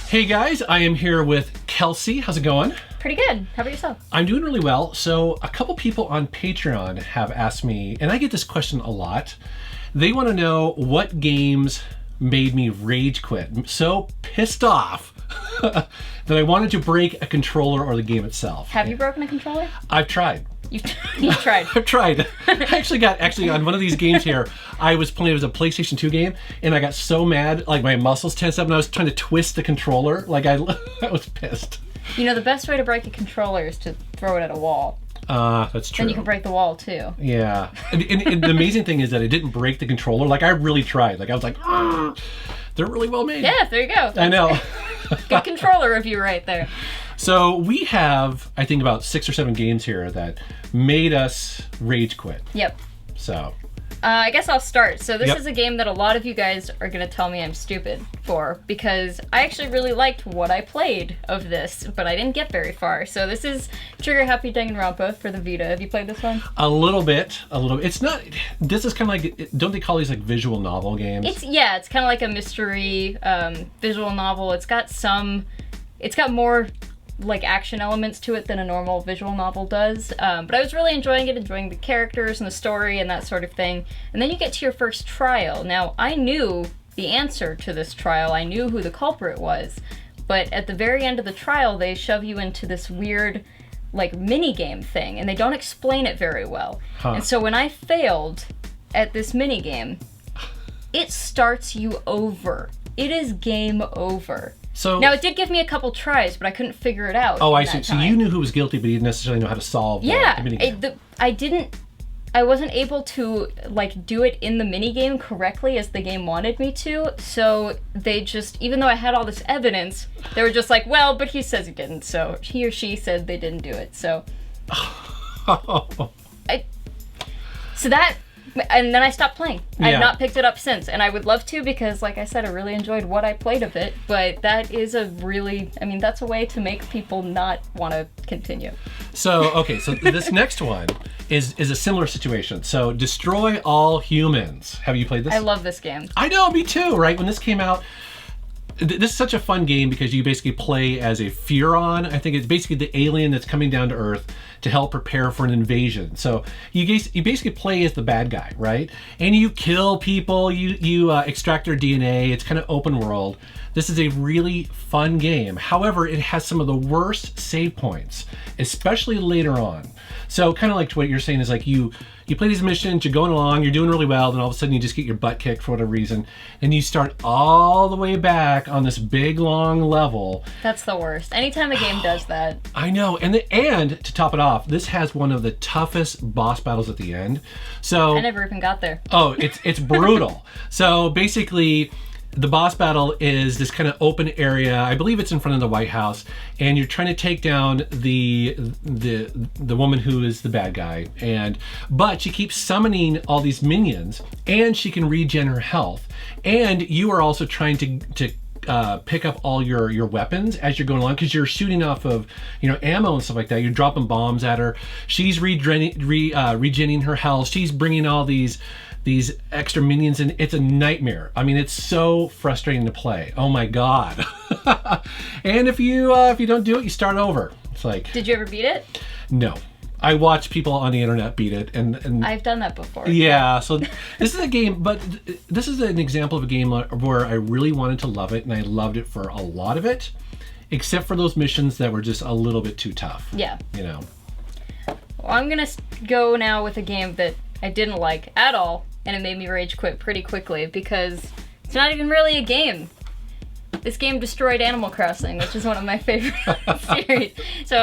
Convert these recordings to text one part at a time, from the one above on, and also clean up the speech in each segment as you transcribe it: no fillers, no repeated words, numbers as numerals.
Hey guys, I am here with Kelsey. How's it going? Pretty good. How about yourself? I'm doing really well. So a couple people on Patreon have asked me, and I get this question a lot. They want to know what games made me rage quit. I'm so pissed off that I wanted to break a controller or the game itself. Have you broken a controller? I've tried. You've tried. I've tried. I actually on one of these games here, I was playing, it was a PlayStation 2 game, and I got so mad, like my muscles tensed up, and I was trying to twist the controller. Like I was pissed. You know, the best way to break a controller is to throw it at a wall. That's true. Then you can break the wall too. Yeah. And the amazing thing is that it didn't break the controller. Like I really tried. Like I was like, they're really well made. Yeah, there you go. I know. Good controller review right there. So we have, I think, about 6 or 7 games here that made us rage quit. Yep. So. I guess I'll start. So this is a game that a lot of you guys are going to tell me I'm stupid for, because I actually really liked what I played of this, but I didn't get very far. So this is Trigger Happy Danganronpa for the Vita. Have you played this one? A little bit. It's not, this is kind of like, don't they call these like visual novel games? It's kind of like a mystery visual novel. It's got more like action elements to it than a normal visual novel does, but I was really enjoying it, enjoying the characters and the story and that sort of thing. And then you get to your first trial. Now, I knew the answer to this trial, I knew who the culprit was, but at the very end of the trial they shove you into this weird like mini game thing, and they don't explain it very well. And so when I failed at this mini game, it starts you over. It is game over. So, now, it did give me a couple tries, but I couldn't figure it out. Oh, I see. So you knew who was guilty, but you didn't necessarily know how to solve the minigame. I wasn't able to, like, do it in the minigame correctly as the game wanted me to, so they just, even though I had all this evidence, they were just like, well, but he says he didn't, so he or she said they didn't do it, so. And then I stopped playing. I have not picked it up since, and I would love to, because like I said, I really enjoyed what I played of it, but that is that's a way to make people not want to continue. So, okay, so this next one is a similar situation. So, Destroy All Humans. Have you played this? I love this game. I know, me too, right? When this came out, this is such a fun game because you basically play as a Furon. I think it's basically the alien that's coming down to Earth to help prepare for an invasion. So you basically play as the bad guy, right? And you kill people, you extract their DNA. It's kind of open world. This is a really fun game. However, it has some of the worst save points, especially later on. So kind of like what you're saying is like you play these missions, you're going along, you're doing really well, then all of a sudden you just get your butt kicked for whatever reason, and you start all the way back on this big long level. That's the worst. Anytime a game does that. I know, and to top it off, this has one of the toughest boss battles at the end. So I never even got there. Oh, it's brutal. So basically, the boss battle is this kind of open area. I believe it's in front of the White House, and you're trying to take down the woman who is the bad guy. But she keeps summoning all these minions, and she can regen her health. And you are also trying to pick up all your weapons as you're going along, because you're shooting off of ammo and stuff like that. You're dropping bombs at her. She's regenning her health. She's bringing all these extra minions, and it's a nightmare. I mean, it's so frustrating to play. Oh my god. And if you don't do it, you start over. It's like, did you ever beat it? No. I watch people on the internet beat it, and I've done that before. Yeah, so this is a game, but this is an example of a game where I really wanted to love it, and I loved it for a lot of it, except for those missions that were just a little bit too tough. Yeah. Well, I'm gonna go now with a game that I didn't like at all, and it made me rage quit pretty quickly, because it's not even really a game. This game destroyed Animal Crossing, which is one of my favorite series. So,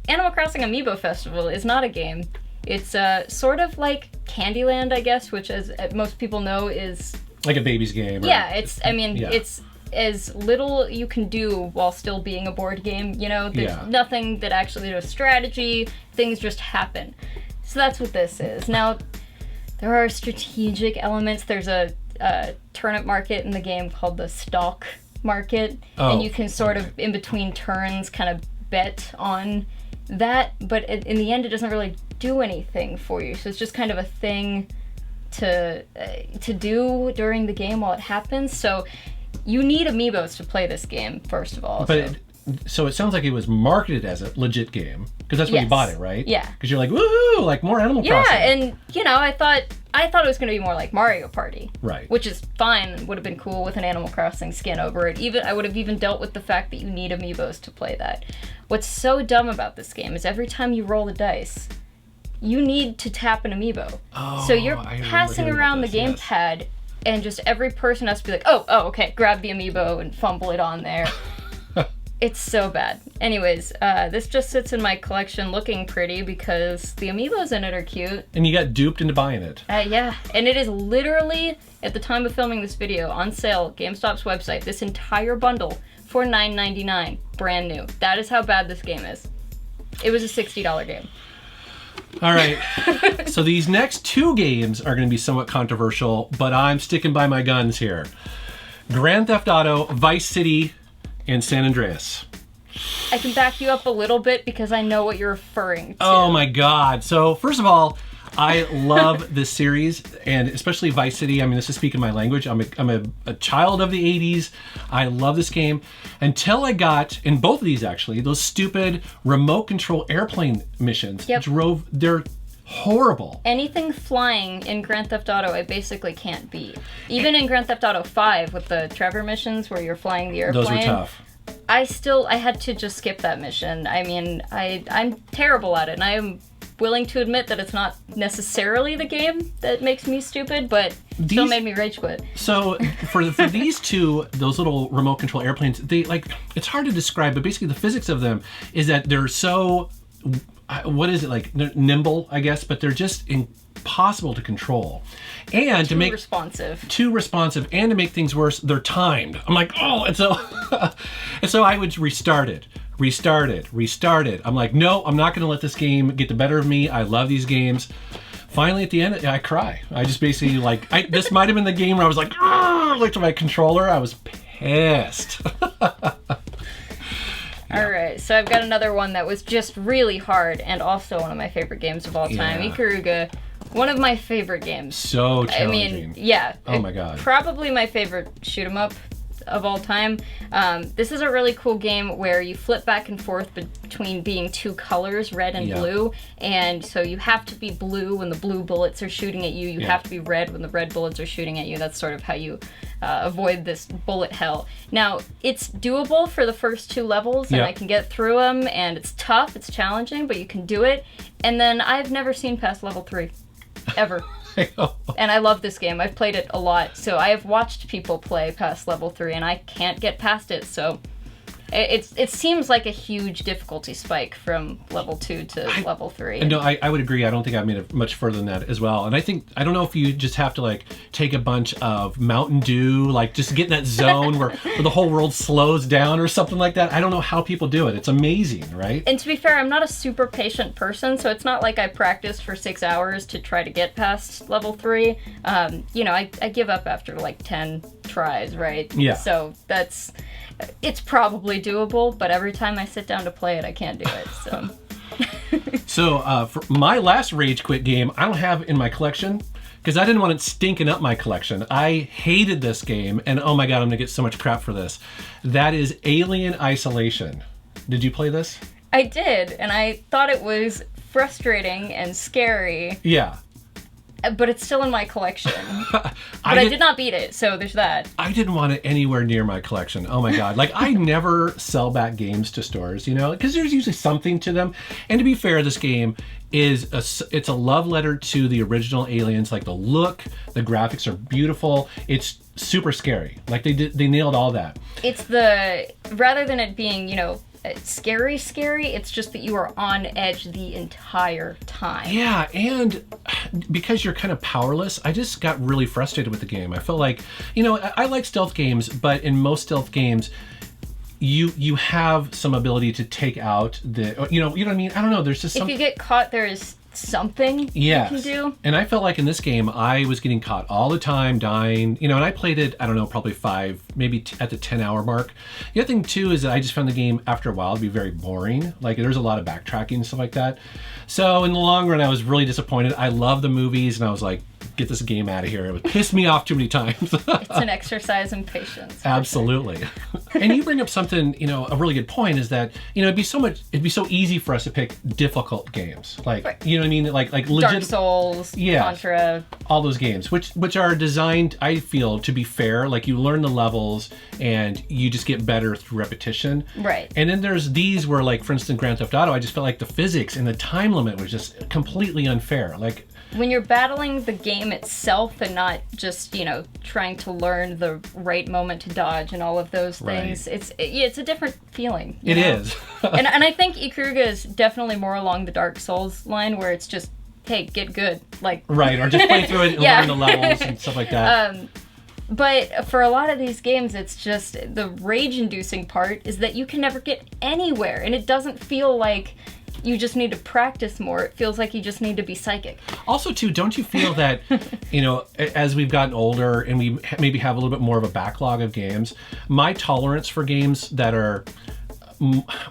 Animal Crossing Amiibo Festival is not a game. It's sort of like Candyland, I guess, which, as most people know, is like a baby's game. It's as little you can do while still being a board game. There's nothing that actually does strategy. Things just happen. So that's what this is. Now, there are strategic elements. There's a turnip market in the game called the Stalk Market, and you can sort of, in between turns, kind of bet on that, but in the end it doesn't really do anything for you, so it's just kind of a thing to do during the game while it happens. So you need amiibos to play this game, first of all. But so it sounds like it was marketed as a legit game, because that's when you bought it, right? Yeah. Because you're like, woohoo, like more Animal Crossing. Yeah, and you know, I thought it was going to be more like Mario Party. Right. Which is fine. Would have been cool with an Animal Crossing skin over it. I would have even dealt with the fact that you need amiibos to play that. What's so dumb about this game is every time you roll the dice, you need to tap an amiibo. Oh, so you're passing around the gamepad, and just every person has to be like, oh, okay, grab the amiibo and fumble it on there. It's so bad. Anyways, this just sits in my collection looking pretty because the amiibos in it are cute. And you got duped into buying it. Yeah, and it is literally, at the time of filming this video, on sale, GameStop's website, this entire bundle for $9.99, brand new. That is how bad this game is. It was a $60 game. All right, so these next 2 games are going to be somewhat controversial, but I'm sticking by my guns here. Grand Theft Auto, Vice City, and San Andreas. I can back you up a little bit because I know what you're referring to. Oh my God. So first of all, I love this series, and especially Vice City. I mean, this is speaking my language. I'm a child of the 80s. I love this game until I got, in both of these actually, those stupid remote control airplane missions. Yep. They're horrible. Anything flying in Grand Theft Auto, I basically can't beat. Even in Grand Theft Auto 5 with the Trevor missions where you're flying the airplane. Those were tough. I had to just skip that mission. I mean, I'm terrible at it, and I am willing to admit that it's not necessarily the game that makes me stupid, but still made me rage quit. So for these 2, those little remote control airplanes, it's hard to describe, but basically the physics of them is that they're so, what is it, like nimble, I guess, but they're just impossible to control. And too responsive, and to make things worse, they're timed. I'm like, oh, and so I would restart it. I'm like, no, I'm not gonna let this game get the better of me. I love these games. Finally, at the end, I cry. I just basically this might have been the game where I was like, looked at my controller. I was pissed. All right, so I've got another one that was just really hard and also one of my favorite games of all time, Ikaruga. One of my favorite games. So challenging. I mean, yeah. Oh my God. Probably my favorite shoot 'em up of all time. This is a really cool game where you flip back and forth between being 2 colors, red and blue, and so you have to be blue when the blue bullets are shooting at you. You have to be red when the red bullets are shooting at you. That's sort of how you avoid this bullet hell. Now, it's doable for the first 2 levels, and I can get through them, and it's tough, it's challenging, but you can do it. And then I've never seen past level 3. Ever. And I love this game. I've played it a lot, so I have watched people play past level 3, and I can't get past it, so it seems like a huge difficulty spike from level 2 to level 3. No, I would agree. I don't think I've made it much further than that as well. And I don't know if you just have to take a bunch of Mountain Dew, just get in that zone where the whole world slows down or something like that. I don't know how people do it. It's amazing, right? And to be fair, I'm not a super patient person, so it's not like I practiced for 6 hours to try to get past level 3. I give up after 10 tries, right? Yeah. So it's probably doable, but every time I sit down to play it, I can't do it, so. So for my last rage quit game, I don't have in my collection because I didn't want it stinking up my collection. I hated this game, and oh my God, I'm gonna get so much crap for this. That is Alien Isolation. Did you play this? I did, and I thought it was frustrating and scary. Yeah. But it's still in my collection. But I did not beat it, so there's that. I didn't want it anywhere near my collection. Oh my God. I never sell back games to stores, because there's usually something to them. And to be fair, this game it's a love letter to the original Aliens. The look, the graphics are beautiful. It's super scary. They nailed all that. It's rather than it being, scary, it's just that you are on edge the entire time. Yeah, and because you're kind of powerless, I just got really frustrated with the game. I felt like, I like stealth games, but in most stealth games, you have some ability to take out you know what I mean? I don't know, there's just If you get caught, there is something you can do. And I felt like in this game, I was getting caught all the time, dying, and I played it, I don't know, probably 5, maybe at the 10-hour mark. The other thing too is that I just found the game after a while to be very boring. There's a lot of backtracking and stuff like that. So in the long run, I was really disappointed. I love the movies, and I was like, get this game out of here. It pissed me off too many times. It's an exercise in patience. Absolutely. And you bring up something, a really good point is that, it'd be so easy for us to pick difficult games. Like, right. You know what I mean? Like legit Dark Souls, Contra. All those games, which are designed, I feel, to be fair. Like you learn the levels and you just get better through repetition. Right. And then there's these where, like, for instance, Grand Theft Auto, I just felt like the physics and the time limit was just completely unfair. Like, when you're battling the game itself and not just, trying to learn the right moment to dodge and all of those things, right. It's a different feeling. It is. and I think Ikaruga is definitely more along the Dark Souls line where it's just, hey, get good. Like right, or just play through it and learn the levels and stuff like that. But for a lot of these games, it's just the rage-inducing part is that you can never get anywhere, and it doesn't feel like you just need to practice more. It feels like you just need to be psychic. Also, too, don't you feel that, as we've gotten older and we maybe have a little bit more of a backlog of games, my tolerance for games that are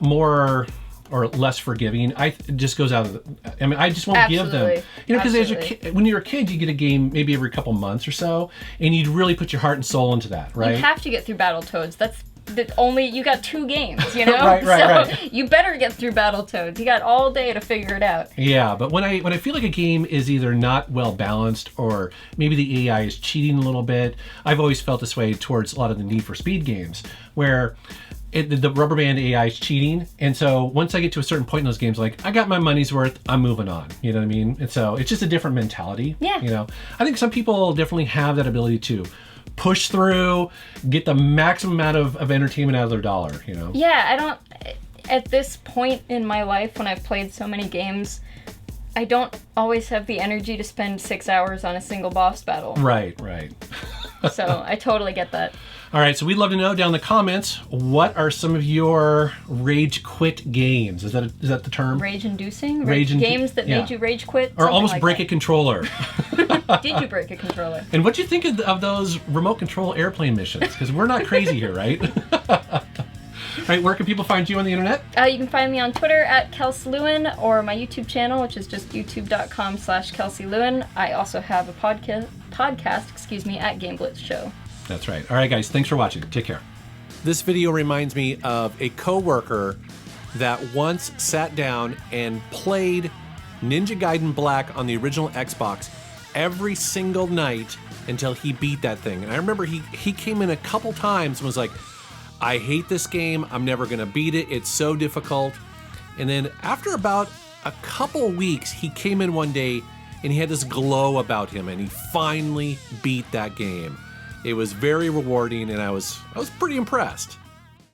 more or less forgiving, it just goes out of I just won't give them. Because when you're a kid, you get a game maybe every couple months or so, and you really put your heart and soul into that, right? You have to get through Battletoads. You got 2 games, right. You better get through Battletoads. You got all day to figure it out. Yeah, but when I feel like a game is either not well balanced or maybe the AI is cheating a little bit, I've always felt this way towards a lot of the Need for Speed games, where the rubber band AI is cheating, and so once I get to a certain point in those games, like, I got my money's worth, I'm moving on. You know what I mean? And so it's just a different mentality. Yeah. I think some people definitely have that ability to push through, get the maximum amount of entertainment out of their dollar, Yeah, I don't, at this point in my life when I've played so many games, I don't always have the energy to spend 6 hours on a single boss battle. Right. So I totally get that. All right, so we'd love to know down in the comments, what are some of your rage quit games? Is that the term? Rage-inducing? Games that made you rage quit? Or almost break a controller. Did you break a controller? And what'd you think of those remote control airplane missions? Because we're not crazy here, right? All right, where can people find you on the internet? You can find me on Twitter at KelseyLewin, or my YouTube channel, which is just youtube.com/KelseyLewin. I also have a podcast, at Game Blitz Show. That's right. All right, guys, thanks for watching. Take care. This video reminds me of a coworker that once sat down and played Ninja Gaiden Black on the original Xbox every single night until he beat that thing. And I remember he came in a couple times and was like, I hate this game. I'm never going to beat it. It's so difficult. And then after about a couple weeks, he came in one day and he had this glow about him, and he finally beat that game. It was very rewarding, and I was pretty impressed.